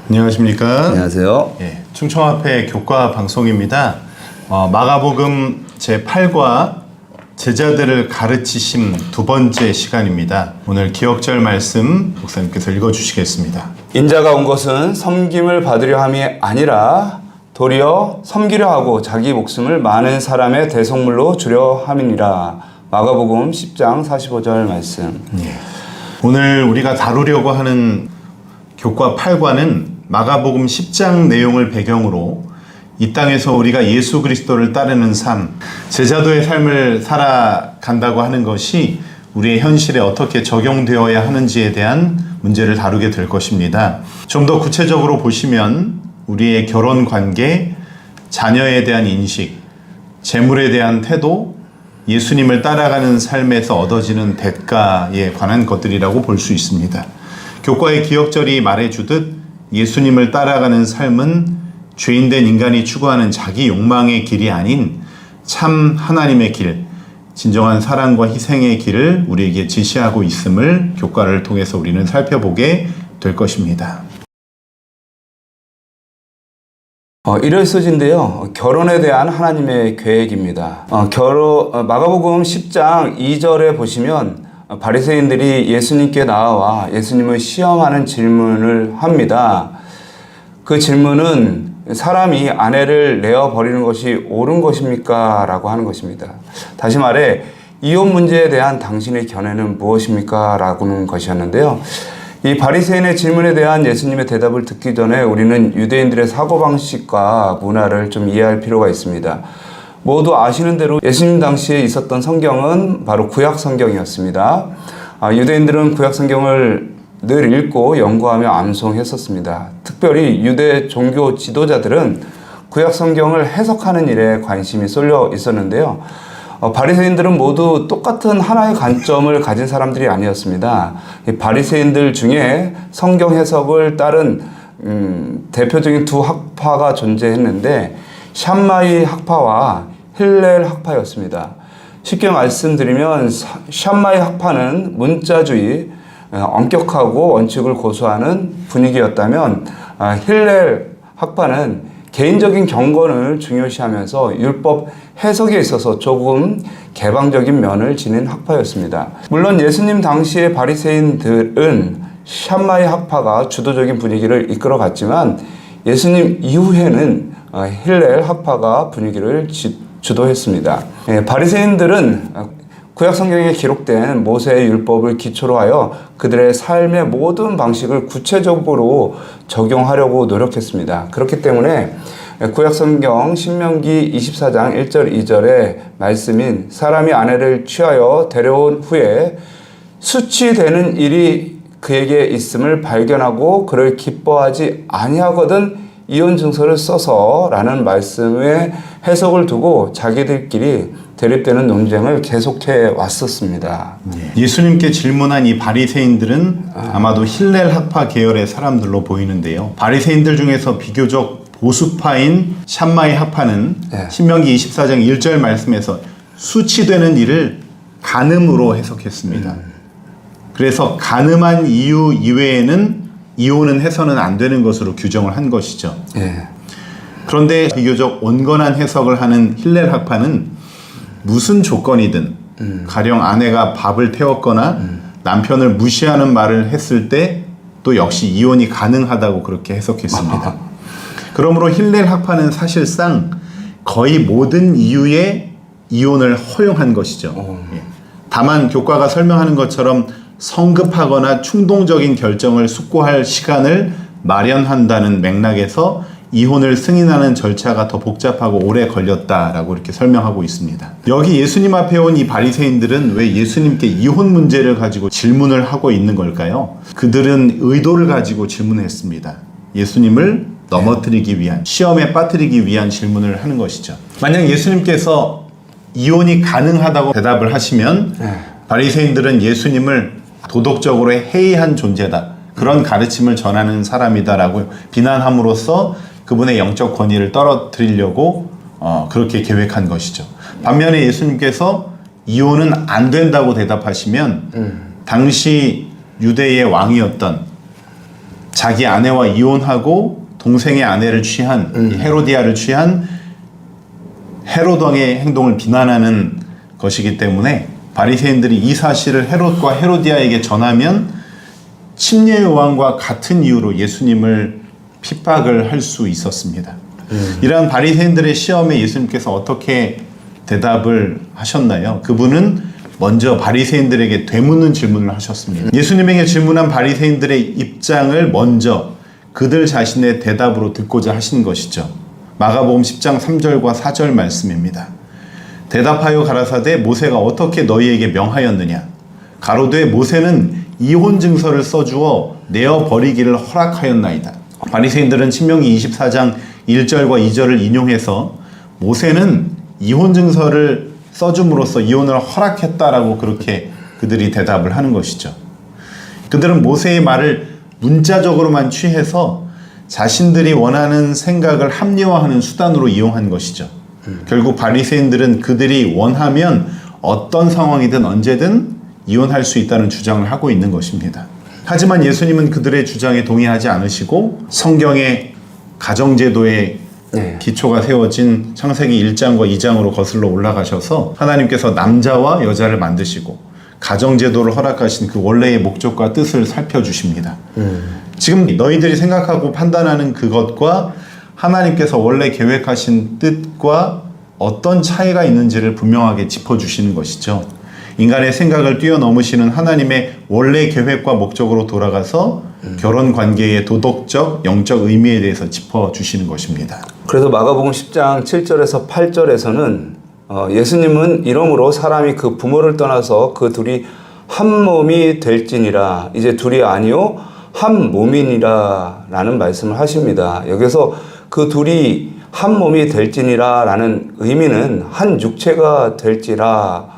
안녕하십니까? 안녕하세요. 예, 충청화폐 교과 방송입니다. 마가복음 제8과 제자들을 가르치심 두 번째 시간입니다. 오늘 기억절 말씀 목사님께서 읽어주시겠습니다. 인자가 온 것은 섬김을 받으려 함이 아니라 도리어 섬기려 하고 자기 목숨을 많은 사람의 대속물로 주려 함이니라. 마가복음 10장 45절 말씀. 예. 오늘 우리가 다루려고 하는 교과 8과는 마가복음 10장 내용을 배경으로 이 땅에서 우리가 예수 그리스도를 따르는 삶, 제자도의 삶을 살아간다고 하는 것이 우리의 현실에 어떻게 적용되어야 하는지에 대한 문제를 다루게 될 것입니다. 좀 더 구체적으로 보시면 우리의 결혼 관계, 자녀에 대한 인식, 재물에 대한 태도, 예수님을 따라가는 삶에서 얻어지는 대가에 관한 것들이라고 볼 수 있습니다. 교과의 기억절이 말해주듯 예수님을 따라가는 삶은 죄인된 인간이 추구하는 자기 욕망의 길이 아닌 참 하나님의 길, 진정한 사랑과 희생의 길을 우리에게 지시하고 있음을 교과를 통해서 우리는 살펴보게 될 것입니다. 일요소지인데요. 결혼에 대한 하나님의 계획입니다. 마가복음 10장 2절에 보시면 바리새인들이 예수님께 나와 예수님을 시험하는 질문을 합니다. 그 질문은 사람이 아내를 내어 버리는 것이 옳은 것입니까? 라고 하는 것입니다. 다시 말해 이혼 문제에 대한 당신의 견해는 무엇입니까? 라고는 것이었는데요. 이 바리새인의 질문에 대한 예수님의 대답을 듣기 전에 우리는 유대인들의 사고방식과 문화를 좀 이해할 필요가 있습니다. 모두 아시는 대로 예수님 당시에 있었던 성경은 바로 구약 성경이었습니다. 유대인들은 구약 성경을 늘 읽고 연구하며 암송했었습니다. 특별히 유대 종교 지도자들은 구약 성경을 해석하는 일에 관심이 쏠려 있었는데요. 바리새인들은 모두 똑같은 하나의 관점을 가진 사람들이 아니었습니다. 바리새인들 중에 성경 해석을 따른 대표적인 두 학파가 존재했는데 샴마이 학파와 힐렐 학파였습니다. 쉽게 말씀드리면 샴마이 학파는 문자주의, 엄격하고 원칙을 고수하는 분위기였다면 힐렐 학파는 개인적인 경건을 중요시하면서 율법 해석에 있어서 조금 개방적인 면을 지닌 학파였습니다. 물론 예수님 당시의 바리새인들은 샴마이 학파가 주도적인 분위기를 이끌어갔지만 예수님 이후에는 힐렐 학파가 분위기를 주도했습니다. 바리새인들은 구약 성경에 기록된 모세의 율법을 기초로 하여 그들의 삶의 모든 방식을 구체적으로 적용하려고 노력했습니다. 그렇기 때문에 구약 성경 신명기 24장 1절 2절의 말씀인 사람이 아내를 취하여 데려온 후에 수치되는 일이 그에게 있음을 발견하고 그를 기뻐하지 아니하거든 이혼 증서를 써서 라는 말씀의 해석을 두고 자기들끼리 대립되는 논쟁을 계속해 왔었습니다. 예수님께 질문한 이 바리새인들은 아마도 힐렐 학파 계열의 사람들로 보이는데요. 바리새인들 중에서 비교적 보수파인 샴마이 학파는 신명기 24장 1절 말씀에서 수치되는 일을 간음으로 해석했습니다. 그래서 간음한 이유 이외에는 이혼은 해서는 안 되는 것으로 규정을 한 것이죠. 그런데 비교적 온건한 해석을 하는 힐렐 학파는 무슨 조건이든 가령 아내가 밥을 태웠거나 남편을 무시하는 말을 했을 때 또 역시 이혼이 가능하다고 그렇게 해석했습니다. 그러므로 힐렐 학파는 사실상 거의 모든 이유의 이혼을 허용한 것이죠. 다만 교과가 설명하는 것처럼 성급하거나 충동적인 결정을 숙고할 시간을 마련한다는 맥락에서 이혼을 승인하는 절차가 더 복잡하고 오래 걸렸다라고 이렇게 설명하고 있습니다. 여기 예수님 앞에 온 이 바리새인들은 왜 예수님께 이혼 문제를 가지고 질문을 하고 있는 걸까요? 그들은 의도를 가지고 질문했습니다. 예수님을 넘어뜨리기 위한, 시험에 빠뜨리기 위한 질문을 하는 것이죠. 만약 예수님께서 이혼이 가능하다고 대답을 하시면 바리새인들은 예수님을 도덕적으로 해이한 존재다, 그런 가르침을 전하는 사람이다라고 비난함으로써 그분의 영적 권위를 떨어뜨리려고 그렇게 계획한 것이죠. 반면에 예수님께서 이혼은 안 된다고 대답하시면 당시 유대의 왕이었던 자기 아내와 이혼하고 동생의 아내를 취한 이 헤로디아를 취한 헤롯 왕의 행동을 비난하는 것이기 때문에 바리새인들이 이 사실을 헤롯과 헤로디아에게 전하면 침례 요한과 같은 이유로 예수님을 핍박을 할 수 있었습니다. 이러한 바리새인들의 시험에 예수님께서 어떻게 대답을 하셨나요? 그분은 먼저 바리새인들에게 되묻는 질문을 하셨습니다. 예수님에게 질문한 바리새인들의 입장을 먼저 그들 자신의 대답으로 듣고자 하신 것이죠. 마가복음 10장 3절과 4절 말씀입니다. 대답하여 가라사대 모세가 어떻게 너희에게 명하였느냐? 가로되 모세는 이혼 증서를 써주어 내어 버리기를 허락하였나이다. 바리새인들은 신명기 24장 1절과 2절을 인용해서 모세는 이혼 증서를 써줌으로써 이혼을 허락했다라고 그렇게 그들이 대답을 하는 것이죠. 그들은 모세의 말을 문자적으로만 취해서 자신들이 원하는 생각을 합리화하는 수단으로 이용한 것이죠. 결국 바리새인들은 그들이 원하면 어떤 상황이든 언제든 이혼할 수 있다는 주장을 하고 있는 것입니다. 하지만 예수님은 그들의 주장에 동의하지 않으시고 성경의 가정제도의 기초가 세워진 창세기 1장과 2장으로 거슬러 올라가셔서 하나님께서 남자와 여자를 만드시고 가정제도를 허락하신 그 원래의 목적과 뜻을 살펴주십니다. 지금 너희들이 생각하고 판단하는 그것과 하나님께서 원래 계획하신 뜻과 어떤 차이가 있는지를 분명하게 짚어주시는 것이죠. 인간의 생각을 뛰어넘으시는 하나님의 원래 계획과 목적으로 돌아가서 결혼 관계의 도덕적, 영적 의미에 대해서 짚어주시는 것입니다. 그래서 마가복음 10장 7절에서 8절에서는 예수님은 이러므로 사람이 그 부모를 떠나서 그 둘이 한 몸이 될지니라, 이제 둘이 아니요 한 몸이니라 라는 말씀을 하십니다. 여기서 그 둘이 한 몸이 될지니라 라는 의미는 한 육체가 될지라,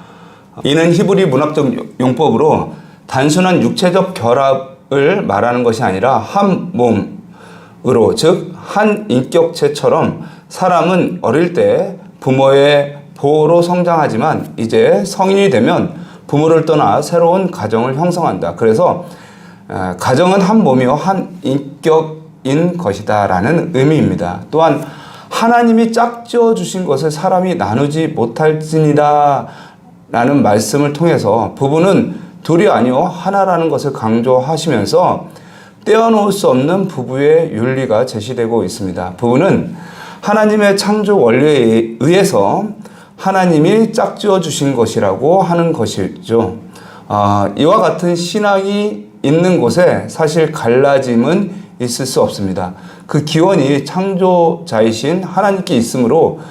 이는 히브리 문학적 용법으로 단순한 육체적 결합을 말하는 것이 아니라 한 몸으로, 즉 한 인격체처럼 사람은 어릴 때 부모의 보호로 성장하지만 이제 성인이 되면 부모를 떠나 새로운 가정을 형성한다. 그래서 가정은 한 몸이요 한 인격인 것이다 라는 의미입니다. 또한 하나님이 짝지어 주신 것을 사람이 나누지 못할지니라 라는 말씀을 통해서 부부는 둘이 아니요 하나라는 것을 강조하시면서 떼어놓을 수 없는 부부의 윤리가 제시되고 있습니다. 부부는 하나님의 창조 원리에 의해서 하나님이 짝지어 주신 것이라고 하는 것이죠. 이와 같은 신앙이 있는 곳에 사실 갈라짐은 있을 수 없습니다. 그 기원이 창조자이신 하나님께 있으므로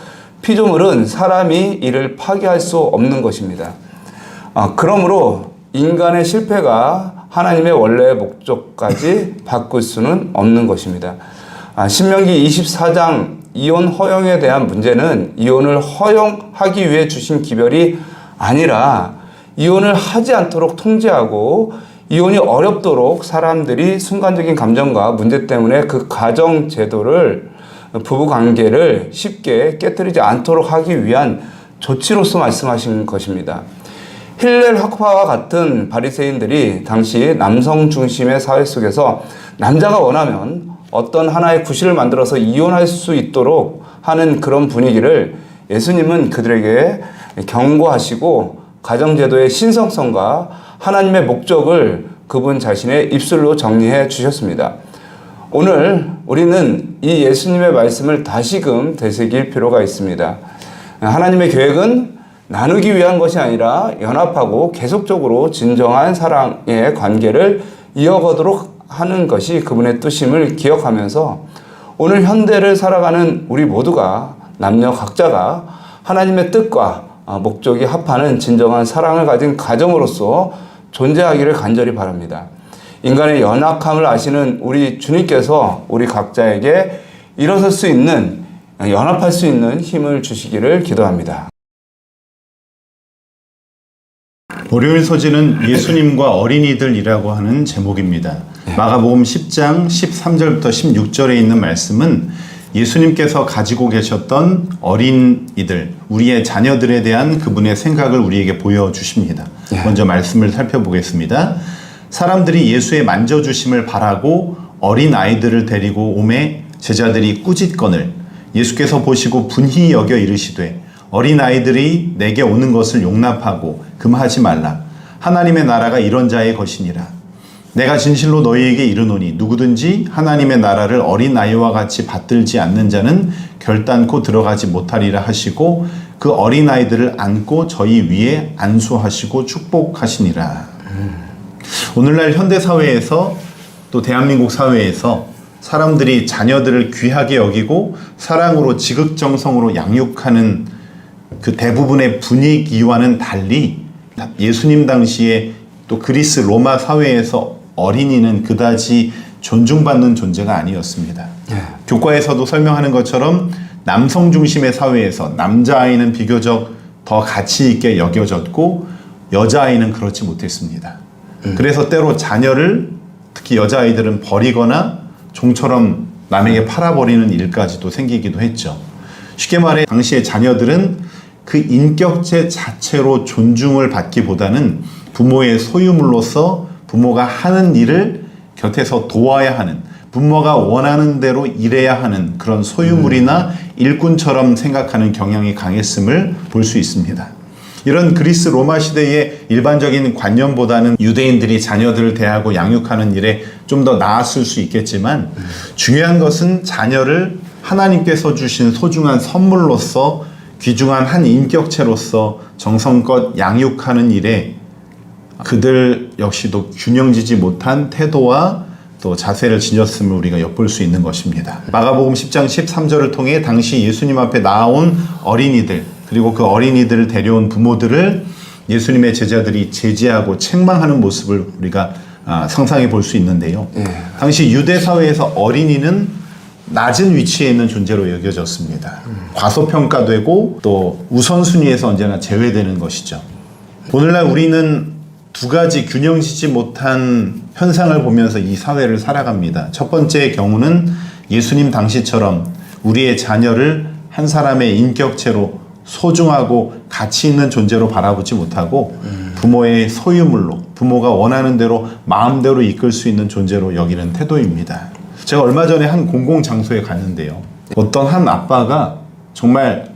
피조물은 사람이 이를 파괴할 수 없는 것입니다. 그러므로 인간의 실패가 하나님의 원래 목적까지 바꿀 수는 없는 것입니다. 신명기 24장 이혼 허용에 대한 문제는 이혼을 허용하기 위해 주신 기별이 아니라 이혼을 하지 않도록 통제하고 이혼이 어렵도록 사람들이 순간적인 감정과 문제 때문에 그 가정 제도를, 부부관계를 쉽게 깨뜨리지 않도록 하기 위한 조치로서 말씀하신 것입니다. 힐렐 학파와 같은 바리새인들이 당시 남성 중심의 사회 속에서 남자가 원하면 어떤 하나의 구실을 만들어서 이혼할 수 있도록 하는 그런 분위기를 예수님은 그들에게 경고하시고 가정제도의 신성성과 하나님의 목적을 그분 자신의 입술로 정리해 주셨습니다. 오늘 우리는 이 예수님의 말씀을 다시금 되새길 필요가 있습니다. 하나님의 계획은 나누기 위한 것이 아니라 연합하고 계속적으로 진정한 사랑의 관계를 이어가도록 하는 것이 그분의 뜻임을 기억하면서 오늘 현대를 살아가는 우리 모두가 남녀 각자가 하나님의 뜻과 목적이 합하는 진정한 사랑을 가진 가정으로서 존재하기를 간절히 바랍니다. 인간의 연약함을 아시는 우리 주님께서 우리 각자에게 일어설 수 있는, 연합할 수 있는 힘을 주시기를 기도합니다. 월요일 소지는 예수님과 어린이들이라고 하는 제목입니다. 마가복음 10장 13절부터 16절에 있는 말씀은 예수님께서 가지고 계셨던 어린이들, 우리의 자녀들에 대한 그분의 생각을 우리에게 보여주십니다. 먼저 말씀을 살펴보겠습니다. 사람들이 예수의 만져주심을 바라고 어린 아이들을 데리고 오매 제자들이 꾸짖거늘 예수께서 보시고 분히 여겨 이르시되 어린 아이들이 내게 오는 것을 용납하고 금하지 말라. 하나님의 나라가 이런 자의 것이니라. 내가 진실로 너희에게 이르노니 누구든지 하나님의 나라를 어린 아이와 같이 받들지 않는 자는 결단코 들어가지 못하리라 하시고 그 어린 아이들을 안고 저희 위에 안수하시고 축복하시니라. 오늘날 현대 사회에서 또 대한민국 사회에서 사람들이 자녀들을 귀하게 여기고 사랑으로 지극정성으로 양육하는 그 대부분의 분위기와는 달리 예수님 당시에 또 그리스 로마 사회에서 어린이는 그다지 존중받는 존재가 아니었습니다. 교과에서도 설명하는 것처럼 남성 중심의 사회에서 남자아이는 비교적 더 가치 있게 여겨졌고 여자아이는 그렇지 못했습니다. 그래서 때로 자녀를 특히 여자아이들은 버리거나 종처럼 남에게 팔아버리는 일까지도 생기기도 했죠. 쉽게 말해 당시의 자녀들은 그 인격체 자체로 존중을 받기보다는 부모의 소유물로서 부모가 하는 일을 곁에서 도와야 하는, 부모가 원하는 대로 일해야 하는 그런 소유물이나 일꾼처럼 생각하는 경향이 강했음을 볼 수 있습니다. 이런 그리스 로마 시대의 일반적인 관념보다는 유대인들이 자녀들을 대하고 양육하는 일에 좀 더 나았을 수 있겠지만 중요한 것은 자녀를 하나님께서 주신 소중한 선물로서 귀중한 한 인격체로서 정성껏 양육하는 일에 그들 역시도 균형지지 못한 태도와 또 자세를 지녔음을 우리가 엿볼 수 있는 것입니다. 마가복음 10장 13절을 통해 당시 예수님 앞에 나온 어린이들 그리고 그 어린이들을 데려온 부모들을 예수님의 제자들이 제지하고 책망하는 모습을 우리가 상상해 볼 수 있는데요. 당시 유대 사회에서 어린이는 낮은 위치에 있는 존재로 여겨졌습니다. 과소평가되고 또 우선순위에서 언제나 제외되는 것이죠. 오늘날 우리는 두 가지 균형지지 못한 현상을 보면서 이 사회를 살아갑니다. 첫 번째의 경우는 예수님 당시처럼 우리의 자녀를 한 사람의 인격체로 소중하고 가치 있는 존재로 바라보지 못하고 부모의 소유물로 부모가 원하는 대로 마음대로 이끌 수 있는 존재로 여기는 태도입니다. 제가 얼마 전에 한 공공장소에 갔는데요. 어떤 한 아빠가 정말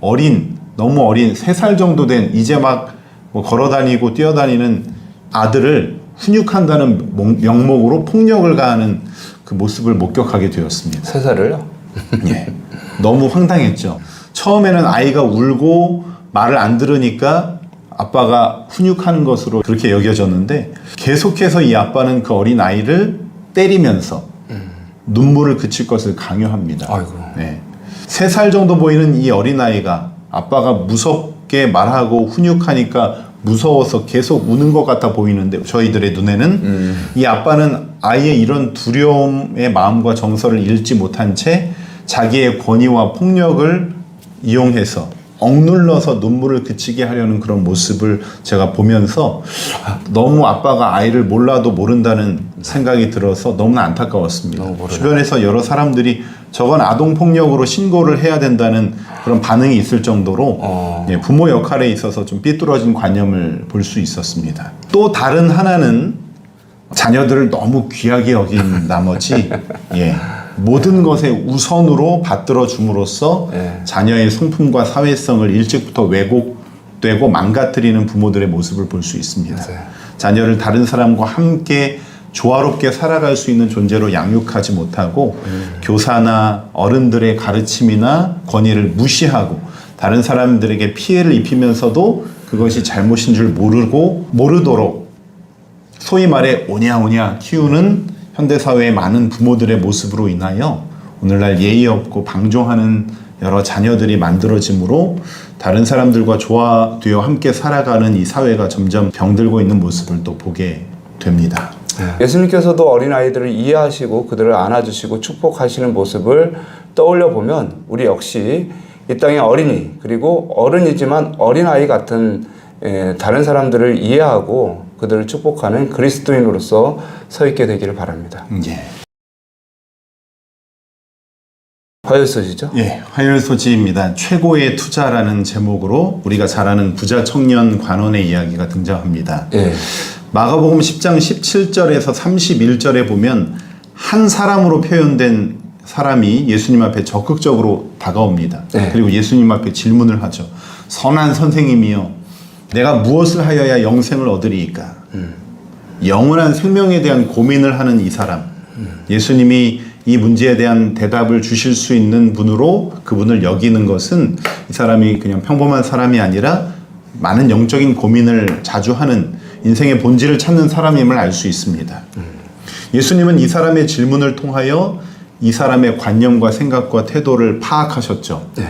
너무 어린 3살 정도 된 이제 막 걸어다니고 뛰어다니는 아들을 훈육한다는 명목으로 폭력을 가하는 그 모습을 목격하게 되었습니다. 3살을요? 예, 너무 황당했죠. 처음에는 아이가 울고 말을 안 들으니까 아빠가 훈육하는 것으로 그렇게 여겨졌는데 계속해서 이 아빠는 그 어린 아이를 때리면서 눈물을 그칠 것을 강요합니다. 아이고. 네. 3살 정도 보이는 이 어린아이가 아빠가 무섭게 말하고 훈육하니까 무서워서 계속 우는 것 같아 보이는데 저희들의 눈에는 이 아빠는 아이의 이런 두려움의 마음과 정서를 잃지 못한 채 자기의 권위와 폭력을 이용해서 억눌러서 눈물을 그치게 하려는 그런 모습을 제가 보면서 너무 아빠가 아이를 몰라도 모른다는 생각이 들어서 너무나 안타까웠습니다. 주변에서 여러 사람들이 저건 아동폭력으로 신고를 해야 된다는 그런 반응이 있을 정도로 부모 역할에 있어서 좀 삐뚤어진 관념을 볼 수 있었습니다. 또 다른 하나는 자녀들을 너무 귀하게 여긴 나머지 모든 것에 우선으로 받들어 줌으로써 자녀의 성품과 사회성을 일찍부터 왜곡되고 망가뜨리는 부모들의 모습을 볼 수 있습니다. 자녀를 다른 사람과 함께 조화롭게 살아갈 수 있는 존재로 양육하지 못하고 교사나 어른들의 가르침이나 권위를 무시하고 다른 사람들에게 피해를 입히면서도 그것이 잘못인 줄 모르도록 소위 말해 오냐오냐 키우는 현대사회의 많은 부모들의 모습으로 인하여 오늘날 예의 없고 방종하는 여러 자녀들이 만들어지므로 다른 사람들과 조화되어 함께 살아가는 이 사회가 점점 병들고 있는 모습을 또 보게 됩니다. 예수님께서도 어린아이들을 이해하시고 그들을 안아주시고 축복하시는 모습을 떠올려 보면 우리 역시 이 땅의 어린이 그리고 어른이지만 어린아이 같은 다른 사람들을 이해하고 그들을 축복하는 그리스도인으로서 서 있게 되기를 바랍니다. 화요일소지죠? 예, 화요일소지입니다. 최고의 투자라는 제목으로 우리가 잘 아는 부자 청년 관원의 이야기가 등장합니다. 마가복음 10장 17절에서 31절에 보면 한 사람으로 표현된 사람이 예수님 앞에 적극적으로 다가옵니다. 네. 그리고 예수님 앞에 질문을 하죠. 선한 선생님이여, 내가 무엇을 하여야 영생을 얻으리이까? 영원한 생명에 대한 고민을 하는 이 사람. 예수님이 이 문제에 대한 대답을 주실 수 있는 분으로 그분을 여기는 것은 이 사람이 그냥 평범한 사람이 아니라 많은 영적인 고민을 자주 하는 인생의 본질을 찾는 사람임을 알 수 있습니다. 예수님은 이 사람의 질문을 통하여 이 사람의 관념과 생각과 태도를 파악하셨죠. 네.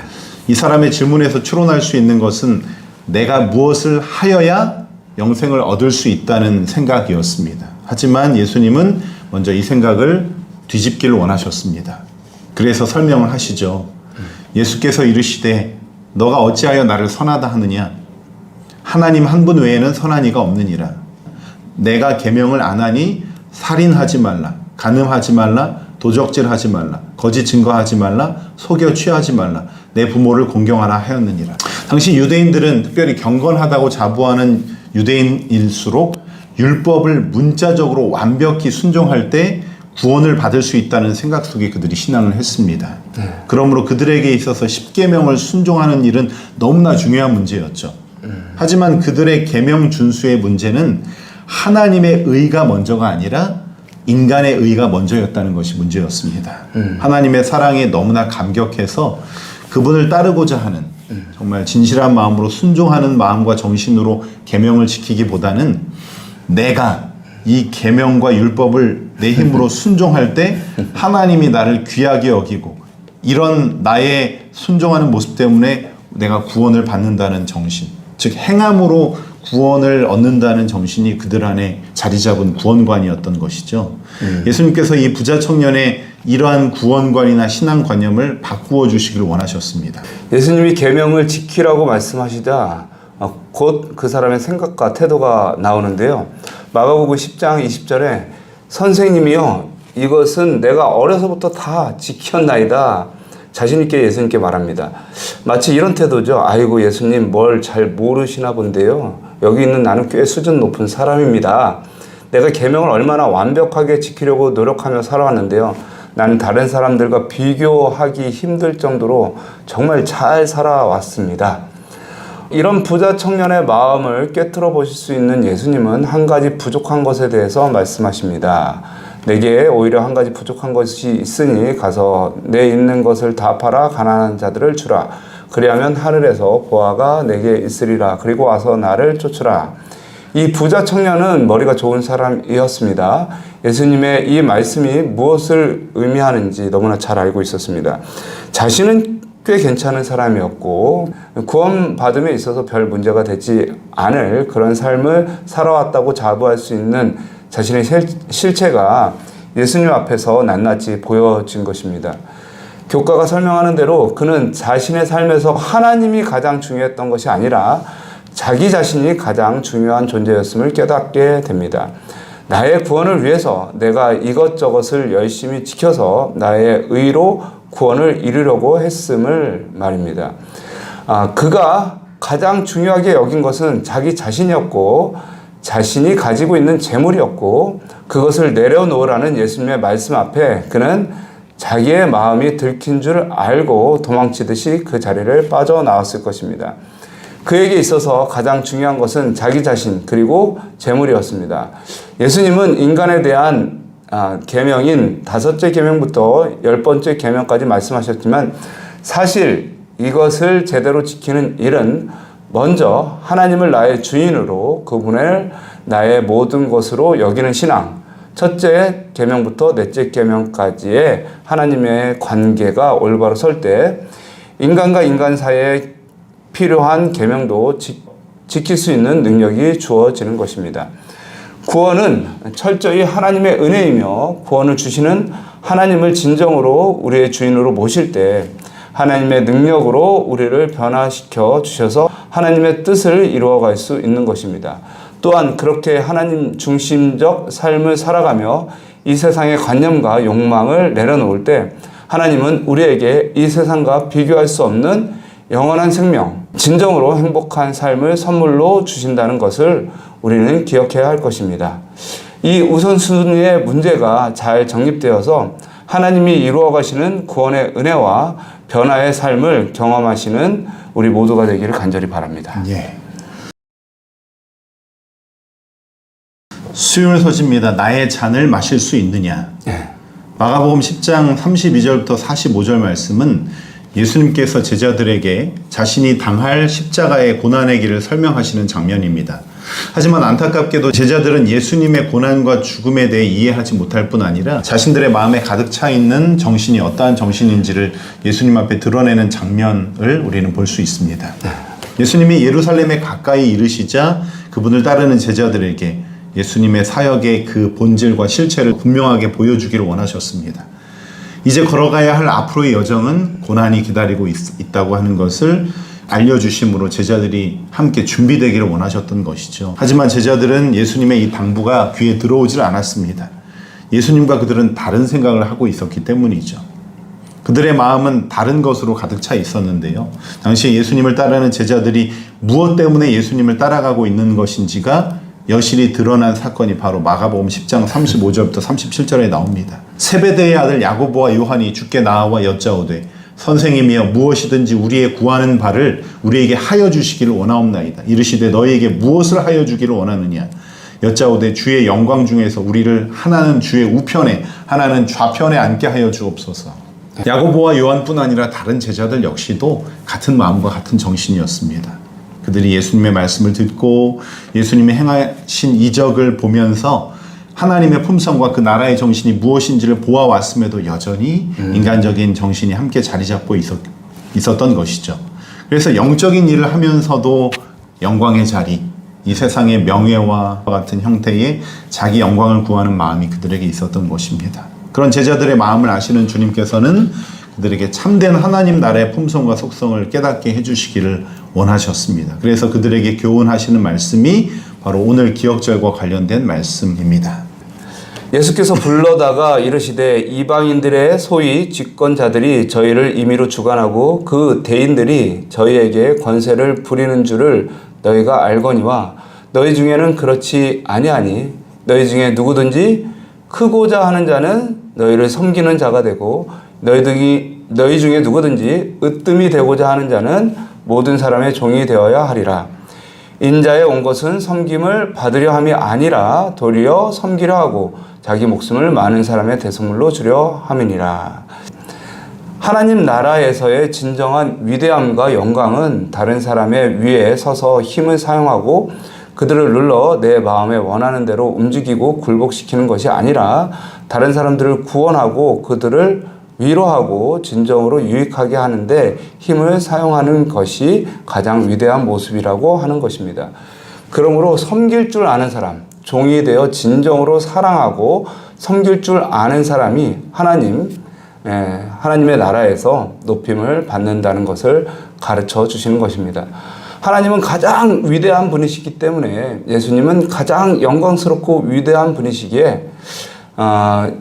이 사람의 질문에서 추론할 수 있는 것은 내가 무엇을 하여야 영생을 얻을 수 있다는 생각이었습니다. 하지만 예수님은 먼저 이 생각을 뒤집기를 원하셨습니다. 그래서 설명을 하시죠. 예수께서 이르시되 너가 어찌하여 나를 선하다 하느냐? 하나님 한 분 외에는 선한 이가 없느니라. 내가 계명을 안 하니 살인하지 말라, 간음하지 말라, 도적질하지 말라, 거짓 증거하지 말라, 속여 취하지 말라, 내 부모를 공경하라 하였느니라. 당시 유대인들은 특별히 경건하다고 자부하는 유대인일수록 율법을 문자적으로 완벽히 순종할 때 구원을 받을 수 있다는 생각 속에 그들이 신앙을 했습니다. 그러므로 그들에게 있어서 십계명을 순종하는 일은 너무나 중요한 문제였죠. 하지만 그들의 계명 준수의 문제는 하나님의 의가 먼저가 아니라 인간의 의가 먼저였다는 것이 문제였습니다. 하나님의 사랑에 너무나 감격해서 그분을 따르고자 하는 정말 진실한 마음으로 순종하는 마음과 정신으로 계명을 지키기보다는 내가 이 계명과 율법을 내 힘으로 순종할 때 하나님이 나를 귀하게 여기고 이런 나의 순종하는 모습 때문에 내가 구원을 받는다는 정신, 즉 행함으로 구원을 얻는다는 정신이 그들 안에 자리 잡은 구원관이었던 것이죠. 예수님께서 이 부자 청년의 이러한 구원관이나 신앙관념을 바꾸어 주시길 원하셨습니다. 예수님이 계명을 지키라고 말씀하시자 곧 그 사람의 생각과 태도가 나오는데요. 마가복음 10장 20절에 선생님이요, 이것은 내가 어려서부터 다 지켰나이다. 자신있게 예수님께 말합니다. 마치 이런 태도죠. 아이고 예수님 뭘 잘 모르시나 본데요. 여기 있는 나는 꽤 수준 높은 사람입니다. 내가 계명을 얼마나 완벽하게 지키려고 노력하며 살아왔는데요. 나는 다른 사람들과 비교하기 힘들 정도로 정말 잘 살아왔습니다. 이런 부자 청년의 마음을 꿰뚫어 보실 수 있는 예수님은 한 가지 부족한 것에 대해서 말씀하십니다. 내게 오히려 한 가지 부족한 것이 있으니 가서 내 있는 것을 다 팔아 가난한 자들을 주라. 그리하면 하늘에서 보화가 내게 있으리라. 그리고 와서 나를 쫓으라. 이 부자 청년은 머리가 좋은 사람이었습니다. 예수님의 이 말씀이 무엇을 의미하는지 너무나 잘 알고 있었습니다. 자신은 꽤 괜찮은 사람이었고 구원받음에 있어서 별 문제가 되지 않을 그런 삶을 살아왔다고 자부할 수 있는 자신의 실체가 예수님 앞에서 낱낱이 보여진 것입니다. 교과가 설명하는 대로 그는 자신의 삶에서 하나님이 가장 중요했던 것이 아니라 자기 자신이 가장 중요한 존재였음을 깨닫게 됩니다. 나의 구원을 위해서 내가 이것저것을 열심히 지켜서 나의 의로 구원을 이루려고 했음을 말입니다. 그가 가장 중요하게 여긴 것은 자기 자신이었고 자신이 가지고 있는 재물이었고 그것을 내려놓으라는 예수님의 말씀 앞에 그는 자기의 마음이 들킨 줄 알고 도망치듯이 그 자리를 빠져나왔을 것입니다. 그에게 있어서 가장 중요한 것은 자기 자신 그리고 재물이었습니다. 예수님은 인간에 대한 계명인 5째 계명부터 10번째 계명까지 말씀하셨지만 사실 이것을 제대로 지키는 일은 먼저 하나님을 나의 주인으로 그분을 나의 모든 것으로 여기는 신앙, 첫째 계명부터 넷째 계명까지의 하나님의 관계가 올바로 설 때 인간과 인간 사이에 필요한 계명도 지킬 수 있는 능력이 주어지는 것입니다. 구원은 철저히 하나님의 은혜이며 구원을 주시는 하나님을 진정으로 우리의 주인으로 모실 때 하나님의 능력으로 우리를 변화시켜 주셔서 하나님의 뜻을 이루어갈 수 있는 것입니다. 또한 그렇게 하나님 중심적 삶을 살아가며 이 세상의 관념과 욕망을 내려놓을 때 하나님은 우리에게 이 세상과 비교할 수 없는 영원한 생명, 진정으로 행복한 삶을 선물로 주신다는 것을 우리는 기억해야 할 것입니다. 이 우선순위의 문제가 잘 정립되어서 하나님이 이루어 가시는 구원의 은혜와 변화의 삶을 경험하시는 우리 모두가 되기를 간절히 바랍니다. 예. 수요일 서지입니다. 나의 잔을 마실 수 있느냐? 예. 마가복음 10장 32절부터 45절 말씀은 예수님께서 제자들에게 자신이 당할 십자가의 고난의 길을 설명하시는 장면입니다. 하지만 안타깝게도 제자들은 예수님의 고난과 죽음에 대해 이해하지 못할 뿐 아니라 자신들의 마음에 가득 차 있는 정신이 어떠한 정신인지를 예수님 앞에 드러내는 장면을 우리는 볼 수 있습니다. 예수님이 예루살렘에 가까이 이르시자 그분을 따르는 제자들에게 예수님의 사역의 그 본질과 실체를 분명하게 보여주기를 원하셨습니다. 이제 걸어가야 할 앞으로의 여정은 고난이 기다리고 있다고 하는 것을 알려주심으로 제자들이 함께 준비되기를 원하셨던 것이죠. 하지만 제자들은 예수님의 이 당부가 귀에 들어오질 않았습니다. 예수님과 그들은 다른 생각을 하고 있었기 때문이죠. 그들의 마음은 다른 것으로 가득 차 있었는데요. 당시에 예수님을 따르는 제자들이 무엇 때문에 예수님을 따라가고 있는 것인지가 여실히 드러난 사건이 바로 마가복음 10장 35절부터 37절에 나옵니다. 세베대의 아들 야고보와 요한이 주께 나와 여짜오되 선생님이여 무엇이든지 우리의 구하는 바를 우리에게 하여 주시기를 원하옵나이다. 이르시되 너희에게 무엇을 하여 주기를 원하느냐? 여짜오되 주의 영광 중에서 우리를 하나는 주의 우편에 하나는 좌편에 앉게 하여 주옵소서. 야고보와 요한뿐 아니라 다른 제자들 역시도 같은 마음과 같은 정신이었습니다. 그들이 예수님의 말씀을 듣고 예수님이 행하신 이적을 보면서 하나님의 품성과 그 나라의 정신이 무엇인지를 보아왔음에도 여전히 인간적인 정신이 함께 자리 잡고 있었던 것이죠. 그래서 영적인 일을 하면서도 영광의 자리, 이 세상의 명예와 같은 형태의 자기 영광을 구하는 마음이 그들에게 있었던 것입니다. 그런 제자들의 마음을 아시는 주님께서는 그들에게 참된 하나님 나라의 품성과 속성을 깨닫게 해주시기를 원하셨습니다. 그래서 그들에게 교훈하시는 말씀이 바로 오늘 기억절과 관련된 말씀입니다. 예수께서 불러다가 이르시되 이방인들의 소위 집권자들이 저희를 임의로 주관하고 그 대인들이 저희에게 권세를 부리는 줄을 너희가 알거니와 너희 중에는 그렇지 아니하니 너희 중에 누구든지 크고자 하는 자는 너희를 섬기는 자가 되고 너희 중에 누구든지 으뜸이 되고자 하는 자는 모든 사람의 종이 되어야 하리라. 인자에 온 것은 섬김을 받으려 함이 아니라 도리어 섬기려 하고 자기 목숨을 많은 사람의 대속물로 주려 함이니라. 하나님 나라에서의 진정한 위대함과 영광은 다른 사람의 위에 서서 힘을 사용하고 그들을 눌러 내 마음에 원하는 대로 움직이고 굴복시키는 것이 아니라 다른 사람들을 구원하고 그들을 위로하고 진정으로 유익하게 하는데 힘을 사용하는 것이 가장 위대한 모습이라고 하는 것입니다. 그러므로 섬길 줄 아는 사람, 종이 되어 진정으로 사랑하고 섬길 줄 아는 사람이 하나님의 나라에서 높임을 받는다는 것을 가르쳐 주시는 것입니다. 하나님은 가장 위대한 분이시기 때문에 예수님은 가장 영광스럽고 위대한 분이시기에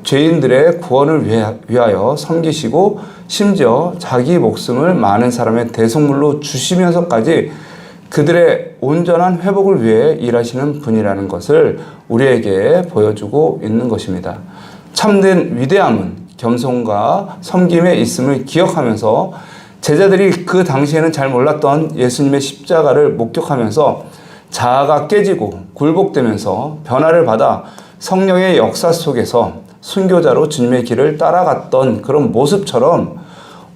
죄인들의 구원을 위하여 섬기시고 심지어 자기 목숨을 많은 사람의 대속물로 주시면서까지 그들의 온전한 회복을 위해 일하시는 분이라는 것을 우리에게 보여주고 있는 것입니다. 참된 위대함은 겸손과 섬김에 있음을 기억하면서 제자들이 그 당시에는 잘 몰랐던 예수님의 십자가를 목격하면서 자아가 깨지고 굴복되면서 변화를 받아 성령의 역사 속에서 순교자로 주님의 길을 따라갔던 그런 모습처럼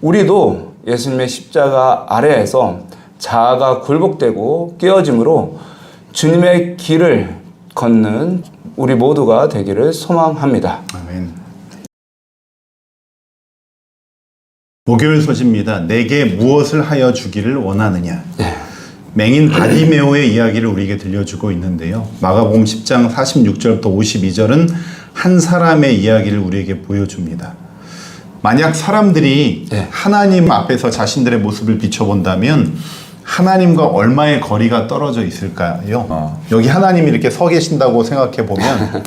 우리도 예수님의 십자가 아래에서 자아가 굴복되고 깨어짐으로 주님의 길을 걷는 우리 모두가 되기를 소망합니다. 아멘. 목요일 소식입니다. 내게 무엇을 하여 주기를 원하느냐. 맹인 바디메오의 이야기를 우리에게 들려주고 있는데요. 마가복음 10장 46절부터 52절은 한 사람의 이야기를 우리에게 보여줍니다. 만약 사람들이 하나님 앞에서 자신들의 모습을 비춰본다면 하나님과 얼마의 거리가 떨어져 있을까요? 여기 하나님이 이렇게 서 계신다고 생각해 보면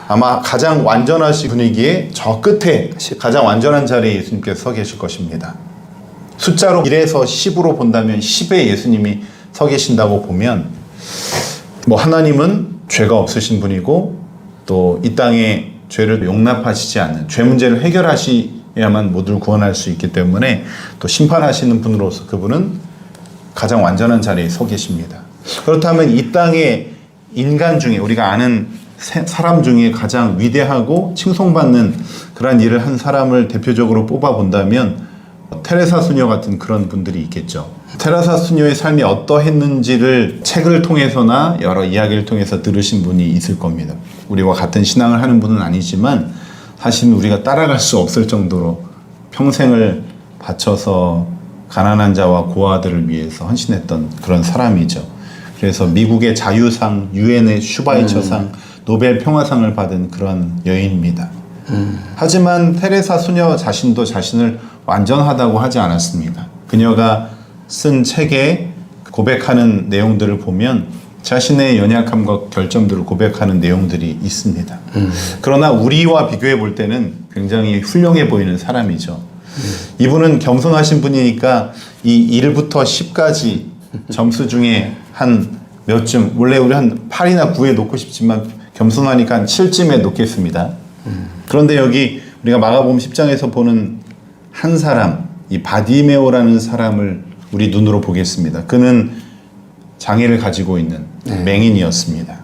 아마 가장 완전하신 분위기에 저 끝에 가장 완전한 자리에 예수님께서 서 계실 것입니다. 숫자로 1에서 10으로 본다면 10에 예수님이 서 계신다고 보면 하나님은 죄가 없으신 분이고 또 이 땅에 죄를 용납하시지 않는 죄 문제를 해결하셔야만 모두를 구원할 수 있기 때문에 또 심판하시는 분으로서 그분은 가장 완전한 자리에 서 계십니다. 그렇다면 이 땅의 인간 중에 우리가 아는 사람 중에 가장 위대하고 칭송받는 그런 일을 한 사람을 대표적으로 뽑아본다면 테레사 수녀 같은 그런 분들이 있겠죠. 테레사 수녀의 삶이 어떠했는지를 책을 통해서나 여러 이야기를 통해서 들으신 분이 있을 겁니다. 우리와 같은 신앙을 하는 분은 아니지만 사실은 우리가 따라갈 수 없을 정도로 평생을 바쳐서 가난한 자와 고아들을 위해서 헌신했던 그런 사람이죠. 그래서 미국의 자유상, 유엔의 슈바이처상, 노벨 평화상을 받은 그런 여인입니다. 하지만 테레사 수녀 자신도 자신을 완전하다고 하지 않았습니다. 그녀가 쓴 책에 고백하는 내용들을 보면 자신의 연약함과 결점들을 고백하는 내용들이 있습니다. 그러나 우리와 비교해 볼 때는 굉장히 훌륭해 보이는 사람이죠. 이분은 겸손하신 분이니까 이 1부터 10까지 점수 중에 한 몇 점, 원래 우리 한 8이나 9에 놓고 싶지만 겸손하니까 한 7쯤에 놓겠습니다. 그런데 여기 우리가 마가복음 10장에서 보는 한 사람, 이 바디메오라는 사람을 우리 눈으로 보겠습니다. 그는 장애를 가지고 있는 맹인이었습니다.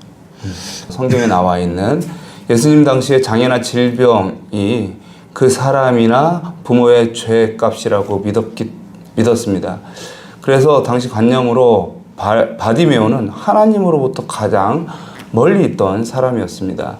성경에 나와 있는 예수님 당시에 장애나 질병이 그 사람이나 부모의 죄값이라고 믿었습니다. 그래서 당시 관념으로 바디메오는 하나님으로부터 가장 멀리 있던 사람이었습니다.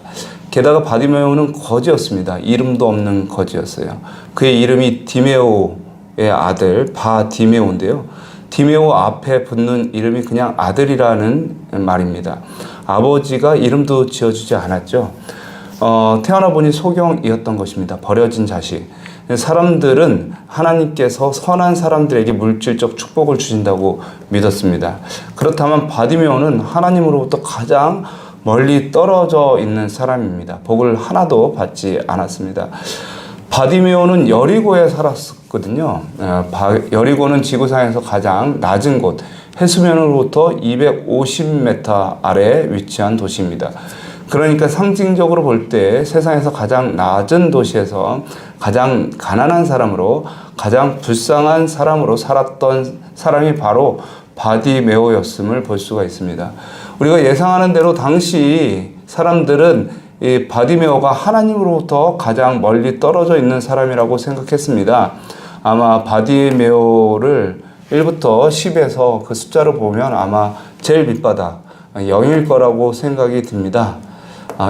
게다가 바디메오는 거지였습니다. 이름도 없는 거지였어요. 그의 이름이 디메오의 아들 바디메오인데요. 디메오 앞에 붙는 이름이 그냥 아들이라는 말입니다. 아버지가 이름도 지어주지 않았죠. 태어나 보니 소경이었던 것입니다. 버려진 자식. 사람들은 하나님께서 선한 사람들에게 물질적 축복을 주신다고 믿었습니다. 그렇다면 바디메오는 하나님으로부터 가장 멀리 떨어져 있는 사람입니다. 복을 하나도 받지 않았습니다. 바디메오는 여리고에 살았거든요. 여리고는 지구상에서 가장 낮은 곳, 해수면으로부터 250m 아래에 위치한 도시입니다. 그러니까 상징적으로 볼 때 세상에서 가장 낮은 도시에서 가장 가난한 사람으로 가장 불쌍한 사람으로 살았던 사람이 바로 바디메오였음을 볼 수가 있습니다. 우리가 예상하는 대로 당시 사람들은 이 바디메오가 하나님으로부터 가장 멀리 떨어져 있는 사람이라고 생각했습니다. 아마 바디메오를 1부터 10에서 그 숫자를 보면 아마 제일 밑바닥 0일 거라고 생각이 듭니다.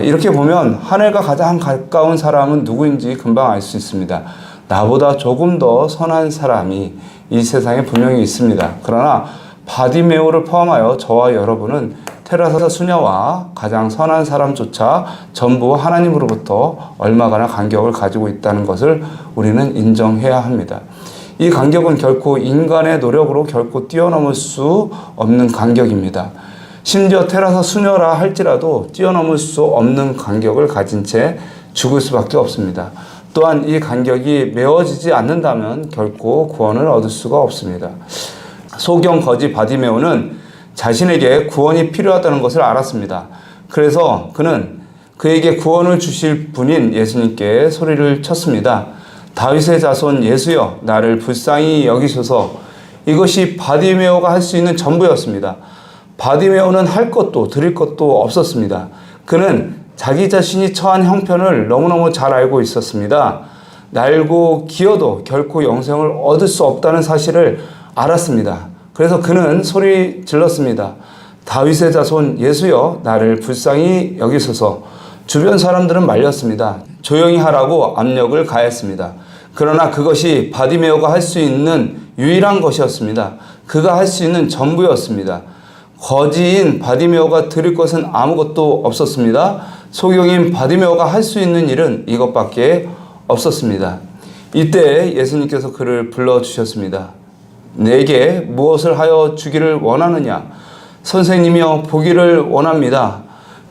이렇게 보면 하늘과 가장 가까운 사람은 누구인지 금방 알 수 있습니다. 나보다 조금 더 선한 사람이 이 세상에 분명히 있습니다. 그러나 바디메오를 포함하여 저와 여러분은 테레사 수녀와 가장 선한 사람조차 전부 하나님으로부터 얼마가나 간격을 가지고 있다는 것을 우리는 인정해야 합니다. 이 간격은 결코 인간의 노력으로 결코 뛰어넘을 수 없는 간격입니다. 심지어 테레사 수녀라 할지라도 뛰어넘을 수 없는 간격을 가진 채 죽을 수밖에 없습니다. 또한 이 간격이 메워지지 않는다면 결코 구원을 얻을 수가 없습니다. 소경 거지 바디메오는 자신에게 구원이 필요하다는 것을 알았습니다. 그래서 그는 그에게 구원을 주실 분인 예수님께 소리를 쳤습니다. 다윗의 자손 예수여, 나를 불쌍히 여기소서. 이것이 바디메오가 할 수 있는 전부였습니다. 바디메오는 할 것도 드릴 것도 없었습니다. 그는 자기 자신이 처한 형편을 너무너무 잘 알고 있었습니다. 날고 기어도 결코 영생을 얻을 수 없다는 사실을 알았습니다. 그래서 그는 소리 질렀습니다. 다윗의 자손 예수여, 나를 불쌍히 여기소서. 주변 사람들은 말렸습니다. 조용히 하라고 압력을 가했습니다. 그러나 그것이 바디메오가 할 수 있는 유일한 것이었습니다. 그가 할 수 있는 전부였습니다. 거지인 바디메오가 드릴 것은 아무것도 없었습니다. 소경인 바디메오가 할 수 있는 일은 이것밖에 없었습니다. 이때 예수님께서 그를 불러주셨습니다. 내게 무엇을 하여 주기를 원하느냐? 선생님이여, 보기를 원합니다.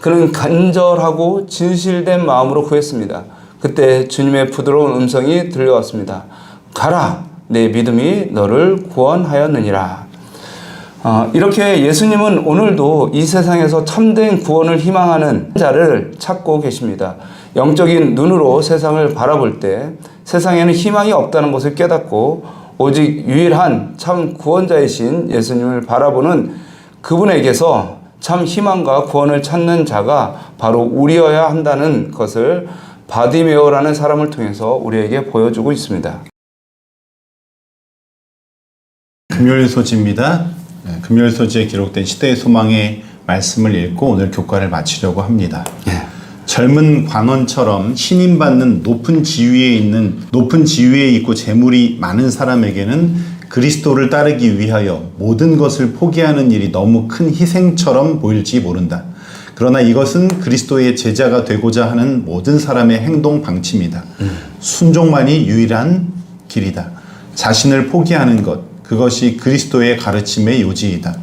그는 간절하고 진실된 마음으로 구했습니다. 그때 주님의 부드러운 음성이 들려왔습니다. 가라, 내 믿음이 너를 구원하였느니라. 이렇게 예수님은 오늘도 이 세상에서 참된 구원을 희망하는 자를 찾고 계십니다. 영적인 눈으로 세상을 바라볼 때 세상에는 희망이 없다는 것을 깨닫고 오직 유일한 참 구원자이신 예수님을 바라보는 그분에게서 참 희망과 구원을 찾는 자가 바로 우리여야 한다는 것을 바디메오라는 사람을 통해서 우리에게 보여주고 있습니다. 금요일 소지입니다. 금요일 소지에 기록된 시대의 소망의 말씀을 읽고 오늘 교과를 마치려고 합니다. 젊은 관원처럼 신임받는 높은 지위에 있고 재물이 많은 사람에게는 그리스도를 따르기 위하여 모든 것을 포기하는 일이 너무 큰 희생처럼 보일지 모른다. 그러나 이것은 그리스도의 제자가 되고자 하는 모든 사람의 행동 방침이다. 순종만이 유일한 길이다. 자신을 포기하는 것, 그것이 그리스도의 가르침의 요지이다.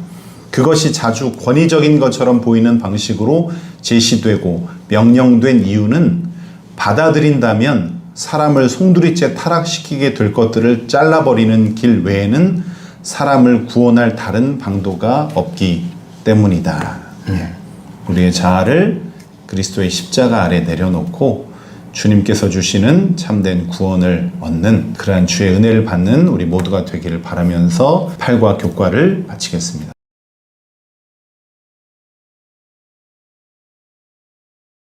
그것이 자주 권위적인 것처럼 보이는 방식으로 제시되고 명령된 이유는 받아들인다면 사람을 송두리째 타락시키게 될 것들을 잘라버리는 길 외에는 사람을 구원할 다른 방도가 없기 때문이다. 우리의 자아를 그리스도의 십자가 아래 내려놓고 주님께서 주시는 참된 구원을 얻는 그러한 주의 은혜를 받는 우리 모두가 되기를 바라면서 8과 교과를 마치겠습니다.